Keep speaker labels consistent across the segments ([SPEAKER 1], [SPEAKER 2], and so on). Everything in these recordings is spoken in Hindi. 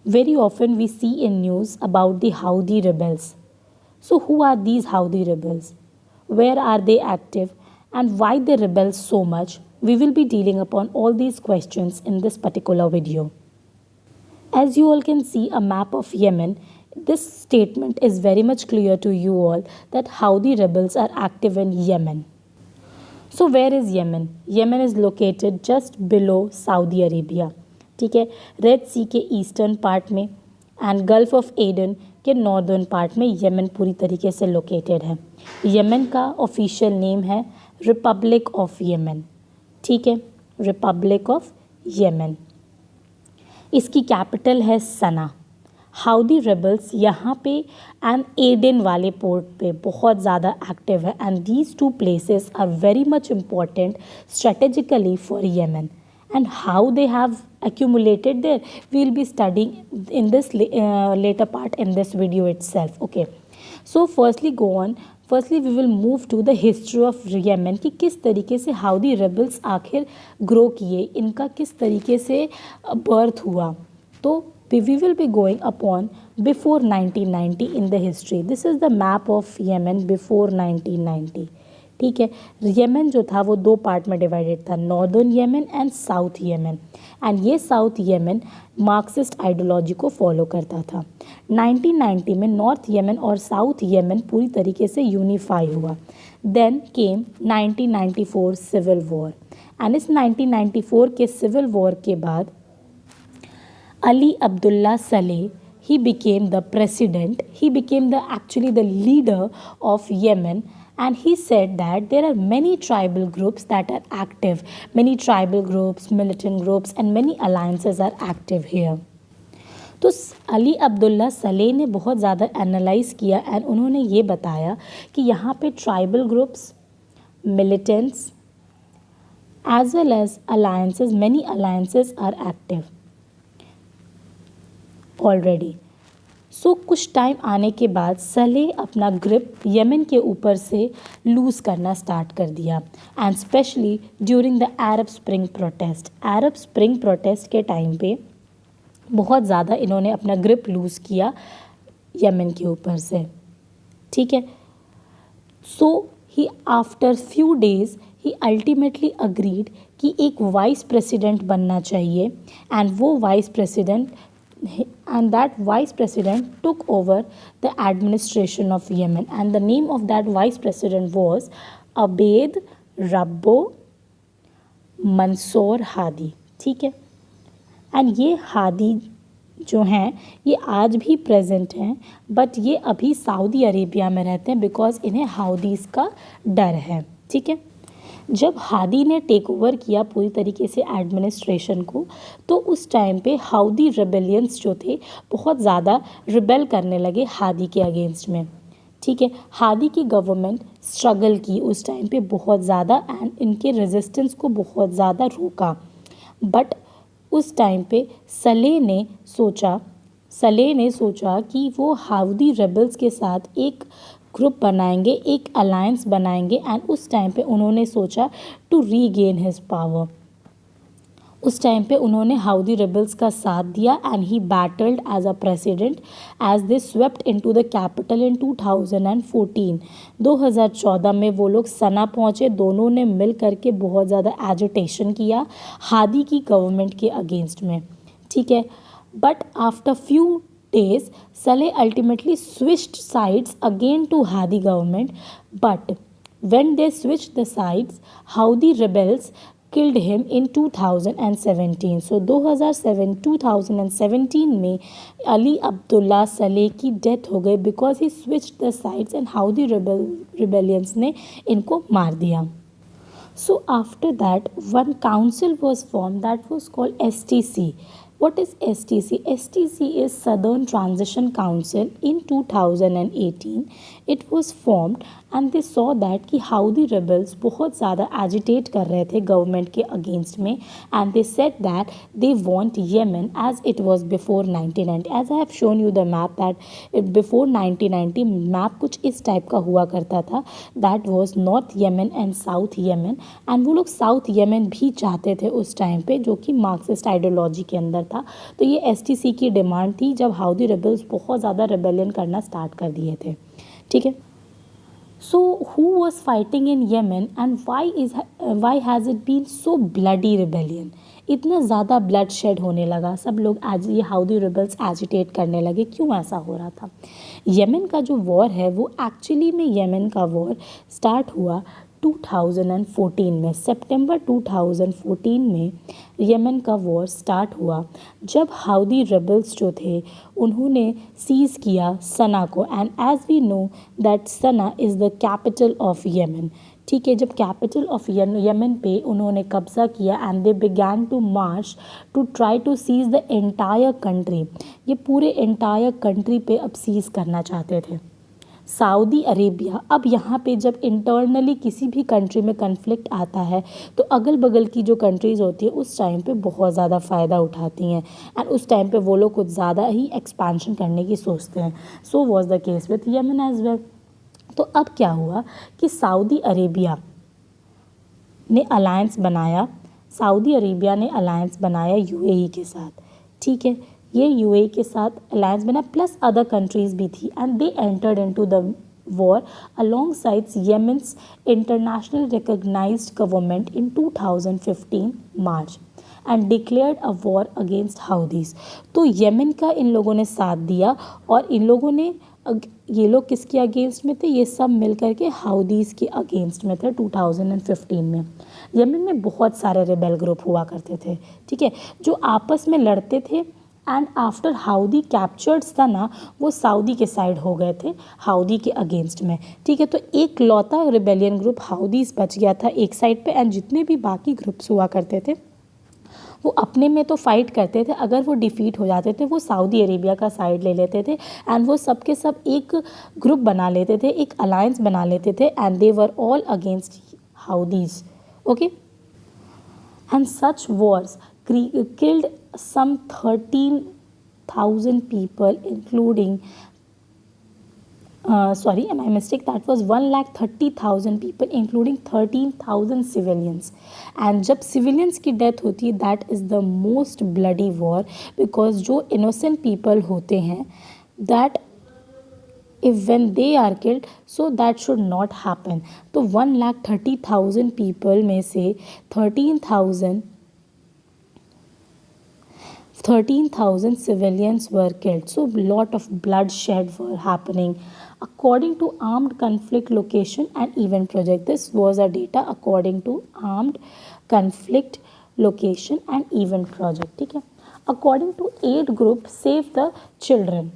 [SPEAKER 1] Very often we see in news about the Houthi rebels. So who are these Houthi rebels? Where are they active and why they rebel so much? We will be dealing upon all these questions in this particular video. As you all can see a map of Yemen, this statement is very much clear to you all that Houthi rebels are active in Yemen. So where is Yemen? Yemen is located just below Saudi Arabia. ठीक है, रेड सी के ईस्टर्न पार्ट में एंड गल्फ ऑफ एडन के नॉर्दर्न पार्ट में येमन पूरी तरीके से लोकेटेड है. येमन का ऑफिशियल नेम है रिपब्लिक ऑफ येमन. ठीक है, रिपब्लिक ऑफ येमन. इसकी कैपिटल है सना. हाउदी रेबल्स यहाँ पे एंड एडन वाले पोर्ट पे बहुत ज़्यादा एक्टिव है and these two places are very much important strategically for Yemen. And how they have accumulated there, we will be studying in this later part in this video itself. Okay, so firstly we will move to the history of Yemen कि किस तरीके से हाउदी रेबल्स आखिर ग्रो किए, इनका किस तरीके से बर्थ हुआ. तो we will be going upon before 1990 in the history. This is the map of Yemen before 1990. ठीक है, येमन जो था वो दो पार्ट में डिवाइडेड था, northern Yemen and south Yemen. And ये साउथ येमन मार्क्सिस्ट आइडियोलॉजी को फॉलो करता था. 1990 में नॉर्थ येमन और साउथ येमन पूरी तरीके से यूनिफाई हुआ. Then came 1994 civil war and इस 1994 के सिविल वॉर के बाद Ali Abdullah Saleh he became the president, he became the leader of Yemen. And he said that there are many tribal groups that are active, many tribal groups, militant groups and many alliances are active here. तो अली अब्दुल्ला सलेह ने बहुत ज़्यादा एनालाइज किया एंड उन्होंने ये बताया कि यहाँ पे tribal groups, militants as well as alliances, many alliances are active already. So कुछ टाइम आने के बाद सलेह अपना ग्रिप येमन के ऊपर से लूज़ करना स्टार्ट कर दिया and specially during the Arab spring protest. Arab spring protest के टाइम पे बहुत ज़्यादा इन्होंने अपना ग्रिप लूज़ किया येमन के ऊपर से. ठीक है, सो ही आफ्टर फ्यू डेज़ ही अल्टीमेटली अग्रीड कि एक वाइस प्रेसिडेंट बनना चाहिए एंड वो vice president and that vice president took over the administration of Yemen and the name of that vice president was Abeid Rabbo Mansour Hadi. ठीक है, एंड ये हादी जो हैं ये आज भी प्रेजेंट हैं बट ये अभी सऊदी अरेबिया में रहते हैं बिकॉज इन्हें हाउदीज़ का डर है. ठीक है, जब हादी ने टेक ओवर किया पूरी तरीके से एडमिनिस्ट्रेशन को तो उस टाइम पे हाउदी रेबेलियंस जो थे बहुत ज़्यादा रिबेल करने लगे हादी के अगेंस्ट में. ठीक है, हादी की गवर्नमेंट स्ट्रगल की उस टाइम पे बहुत ज़्यादा एंड इनके रेजिस्टेंस को बहुत ज़्यादा रोका. बट उस टाइम पे सलेह ने सोचा कि वो हाउदी रेबल्स के साथ एक ग्रुप बनाएंगे, एक अलायंस बनाएंगे एंड उस टाइम पे उन्होंने सोचा टू रीगेन हिज पावर. उस टाइम पे उन्होंने हाउदी रेबल्स का साथ दिया and he battled as a president as they swept into the capital in 2014. 2014 में वो लोग सना पहुँचे. दोनों ने मिल करके बहुत ज़्यादा एजिटेशन किया हादी की गवर्नमेंट के अगेंस्ट में. ठीक है, but after few days Saleh ultimately switched sides again to Hadi government, but when they switched the sides Houthi rebels killed him in 2017. So 2017 में अली अब्दुल्ला सलेह की डेथ हो गई because he switched the sides and Houthi rebellions ने इनको मार दिया. So after that one council was formed that was called STC. What is STC? STC is Southern Transition Council. In 2018 it was formed and they saw that कि हाउदी रेबल्स बहुत ज़्यादा एजिटेट कर रहे थे गवर्नमेंट के अगेंस्ट में and they said that they want Yemen as it was before 1990. As I have shown you the map that before 1990 map कुछ इस टाइप का हुआ करता था. That was north Yemen and south Yemen and वो लोग साउथ येमन भी चाहते थे उस टाइम पे जो कि मार्क्सिस्ट आइडियोलॉजी के अंदर था। तो ये एसटीसी की डिमांड थी जब हाउदी रेबल्स बहुत ज़्यादा रेबेलियन करना स्टार्ट कर दिए थे। ठीक है, so who was fighting in Yemen and why has it been so bloody rebellion? इतना ज़्यादा ब्लड शेड होने लगा, सब लोग आज ये हाउदी रिबल्स एजिटेट करने लगे, क्यों ऐसा हो रहा था? यमन का जो वॉर है वो एक्चुअली में यमन का वॉर स्टार्ट हुआ 2014 में, सितंबर 2014 में यमन का वॉर स्टार्ट हुआ जब हाउदी रेबल्स जो थे उन्होंने सीज़ किया सना को। And as we know that Sanaa is the capital of Yemen. ठीक है, जब कैपिटल ऑफ यमन पे उन्होंने कब्ज़ा किया and they began to march to try to seize the entire country, ये पूरे एंटायर कंट्री पे अब सीज़ करना चाहते थे सऊदी अरेबिया। अब यहाँ पे जब इंटरनली किसी भी कंट्री में कन्फ्लिक्ट आता है तो अगल बगल की जो कंट्रीज़ होती है उस टाइम पे बहुत ज़्यादा फ़ायदा उठाती हैं एंड उस टाइम पे वो लोग कुछ ज़्यादा ही एक्सपेंशन करने की सोचते हैं। So was the case with Yemen as well. तो अब क्या हुआ कि सऊदी अरेबिया ने अलायंस बनाया, सऊदी अरेबिया ने अलायंस बनाया यूएई के साथ। ठीक है, ये यूएई के साथ अलायंस बना प्लस अदर कंट्रीज़ भी थी and they entered into the war alongside Yemen's international recognized government in 2015 March and declared a war against Houthis. तो येमेन का इन लोगों ने साथ दिया और इन लोगों ने, ये लोग किसके अगेंस्ट में थे? ये सब मिल कर के हाउदीज़ के अगेंस्ट में थे 2015 में। येमेन में बहुत सारे रिबेल ग्रुप हुआ करते थे, ठीक है, जो आपस में लड़ते थे एंड आफ्टर हाउदी कैप्चर्ड सना वो सऊदी के साइड हो गए थे हाउदी के अगेंस्ट में। ठीक है, तो एक लौता रिबेलियन ग्रुप हाउदीज बच गया था एक साइड पे एंड जितने भी बाकी ग्रुप्स हुआ करते थे वो अपने में तो फाइट करते थे, अगर वो डिफीट हो जाते थे वो सऊदी अरेबिया का साइड ले लेते थे एंड वो सब के सब एक ग्रुप बना लेते थे, एक अलायंस बना लेते थे and they were all against Houthis. Okay, and such wars killed some 13,000 people including sorry, my mistake, that was 1,30,000 people including 13,000 civilians। and जब civilians की death होती है that is the most bloody war because जो innocent people होते हैं that if when they are killed so that should not happen। तो 1,30,000 people में से 13,000 civilians were killed, so lot of bloodshed were happening according to Armed Conflict Location and Event Project। This was a data according to Armed Conflict Location and Event Project। ठीक है, according to aid group Save the Children।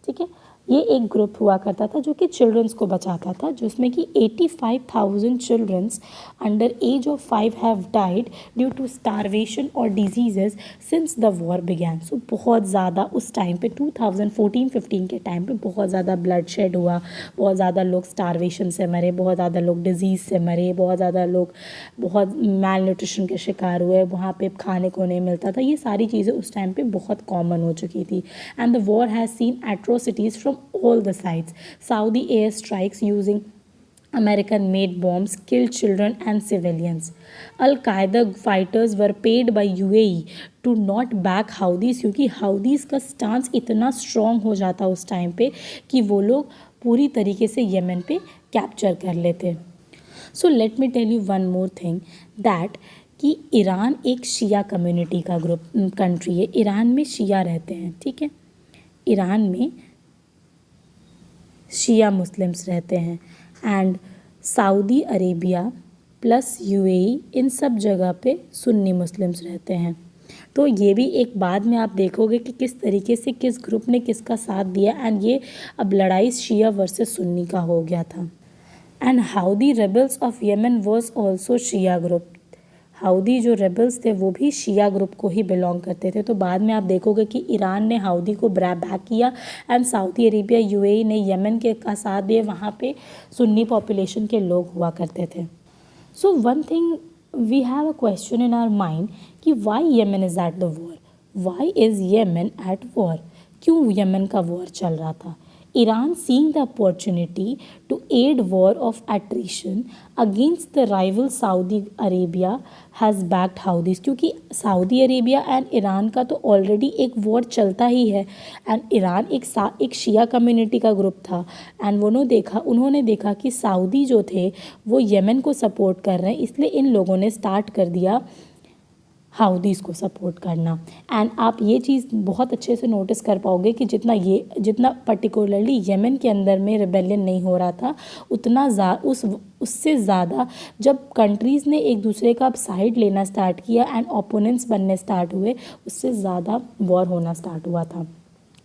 [SPEAKER 1] ठीक है, ये एक ग्रुप हुआ करता था जो कि चिल्ड्रंस को बचाता था, जिसमें कि 85,000 childrens under age of 5 have died due to starvation और diseases since the war began. So बहुत ज़्यादा उस टाइम पे 2014-15 के टाइम पे बहुत ज़्यादा ब्लड शेड हुआ, बहुत ज़्यादा लोग स्टारवेशन से मरे, बहुत ज़्यादा लोग डिजीज़ से मरे, बहुत ज़्यादा लोग बहुत मैल न्यूट्रिशन के शिकार हुए, वहाँ पे खाने को नहीं मिलता था। ये सारी चीज़ें उस टाइम पे बहुत कॉमन हो चुकी थी and the war has seen atrocities from all the sides। Saudi air strikes using American made bombs killed children and civilians। Al-Qaeda fighters were paid by UAE to not back Houthis क्योंकि हाउदीज का स्टांस इतना स्ट्रॉन्ग हो जाता उस टाइम पे कि वो लोग पूरी तरीके से यमन पे कैप्चर कर लेते। So let me tell you one more thing that कि ईरान एक शिया कम्युनिटी का कंट्री है। ईरान में शिया रहते हैं, ठीक है, ईरान में शिया मुस्लिम्स रहते हैं and Saudi Arabia plus UAE इन सब जगह पे सुन्नी मुस्लिम्स रहते हैं। तो ये भी एक बाद में आप देखोगे कि किस तरीके से किस ग्रुप ने किसका साथ दिया एंड ये अब लड़ाई शिया वर्सेस सुन्नी का हो गया था। And Houthi rebels of Yemen was also Shia group. Houthi जो रेबल्स थे वो भी शिया ग्रुप को ही बिलोंग करते थे। तो बाद में आप देखोगे कि ईरान ने हाउदी को बैक किया एंड सऊदी अरेबिया यूएई ने यमन के का साथ दिए, वहाँ पे सुन्नी पॉपुलेशन के लोग हुआ करते थे। So one thing we have a question in our mind कि why Yemen is at the war, why is Yemen at war, क्यों यमन का वॉर चल रहा था? Iran, seeing the opportunity to aid war of attrition against the rival Saudi Arabia, has backed Houthis. क्योंकि सऊदी अरेबिया एंड ईरान का तो ऑलरेडी एक वॉर चलता ही है, एंड ईरान एक शिया कम्युनिटी का ग्रुप था, एंड उन्होंने देखा कि सऊदी जो थे वो येमेन को सपोर्ट कर रहे हैं, इसलिए इन लोगों ने स्टार्ट कर दिया हाउदीज़ को सपोर्ट करना। एंड आप ये चीज़ बहुत अच्छे से नोटिस कर पाओगे कि जितना पर्टिकुलरली येमेन के अंदर में रिबेलियन नहीं हो रहा था, उससे ज़्यादा जब कंट्रीज़ ने एक दूसरे का साइड लेना स्टार्ट किया एंड ओपोनेंट्स बनने स्टार्ट हुए, उससे ज़्यादा वॉर होना स्टार्ट हुआ था।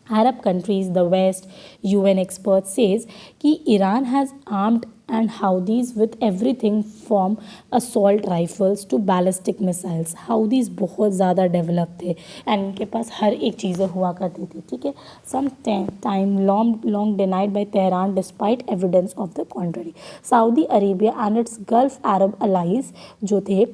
[SPEAKER 1] Arab countries, the West, UN experts says कि Iran has armed and Houthis with everything from assault rifles to ballistic missiles. Houthis बहुत ज़्यादा डेवलप थे एंड इनके पास हर एक चीज़ें हुआ करती थी, ठीक है। Some time long denied by Tehran despite evidence of the contrary. Saudi Arabia and its Gulf Arab allies जो थे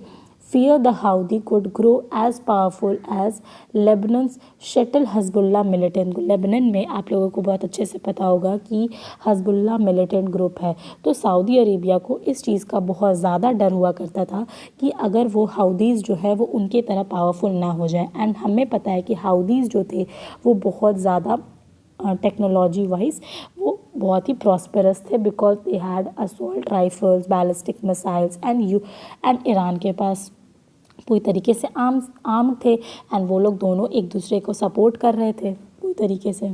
[SPEAKER 1] fear the Houthi could grow as powerful as Lebanon's shuttle Hezbollah militant. Lebanon में आप लोगों को बहुत अच्छे से पता होगा कि हज़बुल्ला मिलिटेंट ग्रुप है, तो सऊदी अरेबिया को इस चीज़ का बहुत ज़्यादा डर हुआ करता था कि अगर वो हाउदीज़ जो है वो उनके तरह पावरफुल ना हो जाए। एंड हमें पता है कि हाउदीज़ जो थे वो बहुत ज़्यादा टेक्नोलॉजी वाइज वो बहुत ही प्रॉस्पेरस थे, because they had assault rifles, ballistic missiles and Iran के पास पूरी तरीके से आर्म थे, एंड वो लोग दोनों एक दूसरे को सपोर्ट कर रहे थे पूरी तरीके से।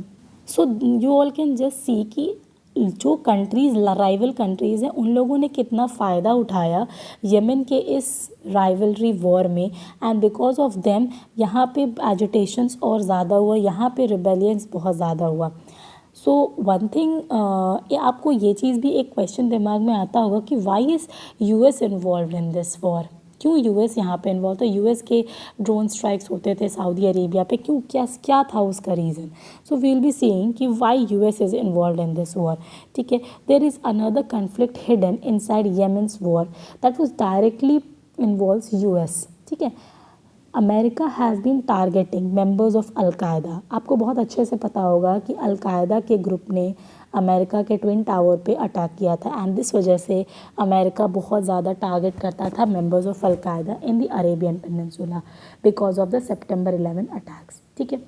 [SPEAKER 1] So you all can just see कि जो कंट्रीज़ राइवल कंट्रीज़ हैं उन लोगों ने कितना फ़ायदा उठाया येमेन के इस राइवलरी वॉर में, एंड बिकॉज ऑफ देम यहाँ पे एजिटेशंस और ज़्यादा हुआ, यहाँ पे रिबेलियंस बहुत ज़्यादा हुआ। सो वन थिंग, आपको ये चीज़ भी एक क्वेश्चन दिमाग में आता होगा कि why is US involved in this war, क्यों यूएस यहाँ पे इन्वॉल्व था। यूएस के ड्रोन स्ट्राइक्स होते थे सऊदी अरेबिया पे, क्यों, क्या था उसका reason. So we will be seeing कि why US is involve in this war, ठीक है। There is another conflict hidden inside Yemen's war that was directly involves US, ठीक है। America has been targeting members of Al Qaeda. आपको बहुत अच्छे से पता होगा कि अलकायदा के ग्रुप ने अमेरिका के ट्विन टावर पे अटैक किया था, एंड इस वजह से अमेरिका बहुत ज़्यादा टारगेट करता था members of al Qaeda in the Arabian peninsula because of the September 11 attacks, ठीक है।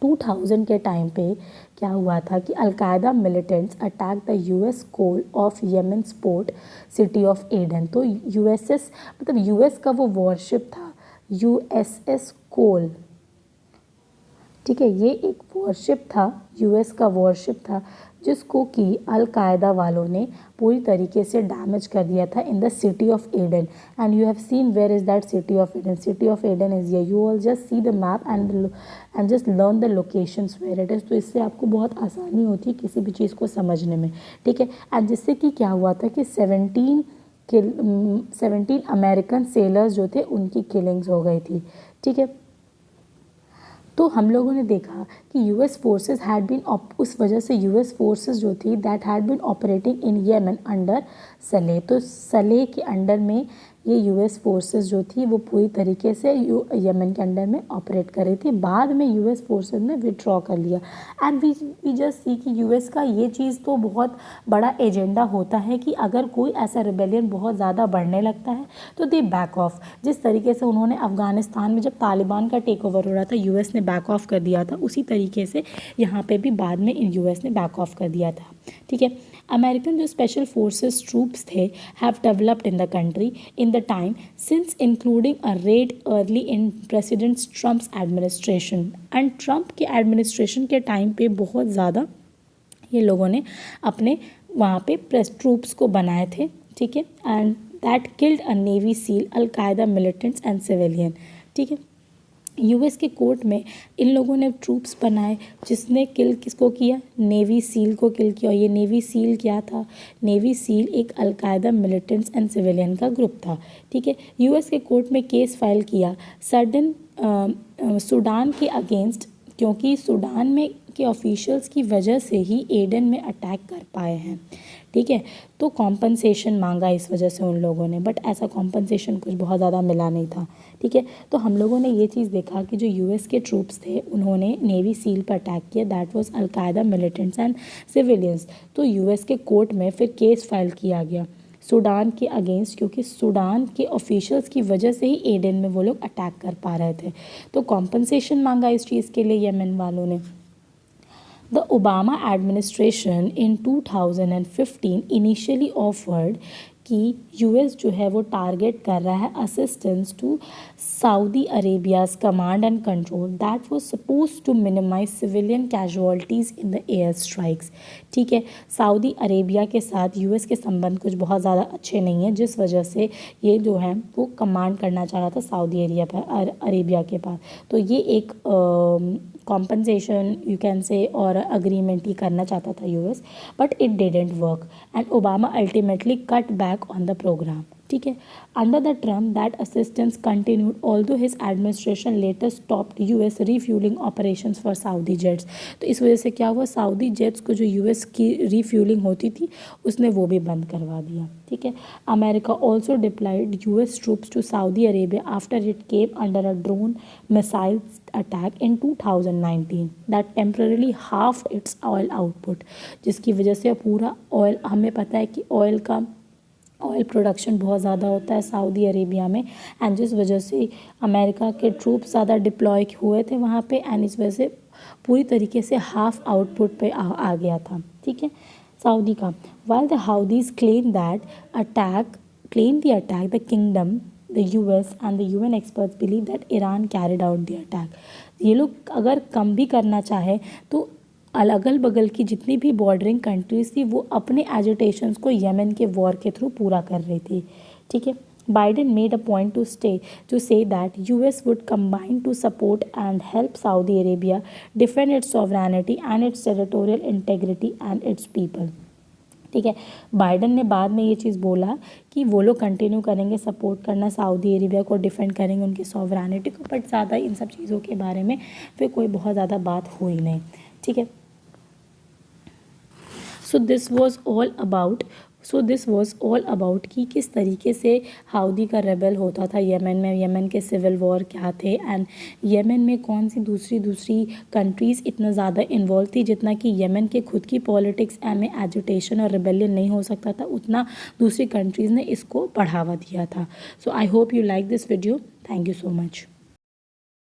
[SPEAKER 1] 2000 के टाइम पे क्या हुआ था कि Al Qaeda militants attack the US Cole of Yemen's port city of Aden. तो यूएस का वो वॉरशिप था यूएसएस कोल, ठीक है। ये एक वॉरशिप था, यूएस का वॉरशिप था, जिसको कि अलकायदा वालों ने पूरी तरीके से डैमेज कर दिया था in the city of Aden. And you have seen where is that city of Aden. City of Aden is you all just see the map and just learn the locations where it is. तो इससे आपको बहुत आसानी होती है किसी भी चीज़ को समझने में, ठीक है। एंड जिससे कि क्या हुआ था कि 17 अमेरिकन सेलर्स जो थे उनकी किलिंग्स हो गई थी, ठीक है। तो हम लोगों ने देखा कि यूएस फोर्सेस हैड बीन उस वजह से यूएस फोर्सेस जो थी that had been operating in Yemen under Saleh. तो सलेह के अंडर में ये यूएस फोर्सेस जो थी वो पूरी तरीके से येमेन के अंडर में ऑपरेट कर रही थी। बाद में यूएस फोर्सेस ने विड्रॉ कर लिया, एंड वी जस्ट सी कि यूएस का ये चीज़ तो बहुत बड़ा एजेंडा होता है कि अगर कोई ऐसा रिबेलियन बहुत ज़्यादा बढ़ने लगता है तो दे बैक ऑफ। जिस तरीके से उन्होंने अफ़गानिस्तान में जब तालिबान का टेक ओवर हो रहा था यूएस ने बैक ऑफ कर दिया था, उसी तरीके से यहाँ पे भी बाद में यूएस ने बैक ऑफ कर दिया था, ठीक है। अमेरिकन जो स्पेशल फोर्सेस ट्रूप्स थे have developed in the country in the time since including a red early in president Trump's administration. And Trump के एडमिनिस्ट्रेशन के टाइम पे बहुत ज़्यादा ये लोगों ने अपने वहाँ पे ट्रूप्स को बनाए थे, ठीक है। And that killed a navy seal, al Qaeda militants and civilian, ठीक है। यूएस के कोर्ट में इन लोगों ने ट्रूप्स बनाए जिसने किल किसको किया, नेवी सील को किल किया। और ये नेवी सील क्या था, नेवी सील एक अलकायदा मिलिटेंट्स एंड सिविलियन का ग्रुप था, ठीक है। यूएस के कोर्ट में केस फाइल किया सूडान के अगेंस्ट क्योंकि सूडान में के ऑफिशियल्स की वजह से ही एडन में अटैक कर पाए हैं, ठीक है। तो कॉम्पनसेशन मांगा इस वजह से उन लोगों ने, बट ऐसा कॉम्पनसेशन कुछ बहुत ज़्यादा मिला नहीं था, ठीक है। तो हम लोगों ने ये चीज़ देखा कि जो यूएस के ट्रूप्स थे उन्होंने नेवी सील पर अटैक किया, that was al Qaeda militants and civilians. तो यूएस के कोर्ट में फिर केस फाइल किया गया सूडान के अगेंस्ट, क्योंकि सूडान के ऑफिशियल्स की वजह से ही एडन में वो लोग अटैक कर पा रहे थे। तो कॉम्पनसेशन मांगा इस चीज़ के लिए यमन वालों ने। The Obama administration in 2015 initially offered कि यूएस जो है वो टारगेट कर रहा है assistance to Saudi Arabia's command and control that was suppose to minimise civilian casualties in the air strikes, ठीक है। सऊदी अरेबिया के साथ यूएस के संबंध कुछ बहुत ज़्यादा अच्छे नहीं हैं, जिस वजह से ये जो है वो कमांड करना चाह रहा था सऊदी अरेबिया के पास। तो ये एक कॉम्पनसेशन यू कैन से और अग्रीमेंट ही करना चाहता था US, but it didn't work and Obama ultimately cut back on the programme, ठीक है। Under the Trump that assistance continued although his administration later stopped US refuelling operations for Saudi jets. तो इस वजह से क्या हुआ, सऊदी जेट्स को जो यूएस की रीफ्यूलिंग होती थी उसने वो भी बंद करवा दिया, ठीक है। America also deployed US troops to Saudi Arabia after it came under a drone missile attack in 2019 that temporary half its oil output, जिसकी वजह से पूरा ऑयल, हमें पता है कि ऑयल प्रोडक्शन बहुत ज़्यादा होता है सऊदी अरेबिया में, एंड जिस वजह से अमेरिका के ट्रूप्स ज़्यादा डिप्लॉय हुए थे वहाँ पे, एंड इस वजह से पूरी तरीके से हाफ आउटपुट पे आ गया था, ठीक है, सऊदी का। While the Houthis claim the attack the kingdom, the US and the UN experts believe that Iran carried out the attack। ये लोग अगर कम भी करना चाहे तो अगल बगल की जितनी भी बॉर्डरिंग कंट्रीज थी वो अपने एजिटेशंस को यमन के वॉर के थ्रू पूरा कर रही थी, ठीक है। Biden made a point to say that US would combine to support and help Saudi Arabia defend its sovereignty and its territorial integrity and its people, ठीक है। बाइडन ने बाद में ये चीज़ बोला कि वो लोग कंटिन्यू करेंगे सपोर्ट करना सऊदी अरेबिया को, डिफेंड करेंगे उनकी सॉवरेनिटी को, बट ज़्यादा इन सब चीज़ों के बारे में फिर कोई बहुत ज़्यादा बात हुई नहीं, ठीक है। So this was all about कि किस तरीके से हाउदी का रेबल होता था यमन में, यमन के सिविल वॉर क्या थे, एंड यमन में कौन सी दूसरी कंट्रीज़ इतना ज़्यादा इन्वॉल्व थी, जितना कि यमन के खुद की पॉलिटिक्स में एजिटेशन और रिबेलियन नहीं हो सकता था, उतना दूसरी कंट्रीज़ ने इसको बढ़ावा दिया था। So I hope you like this video, thank you so much.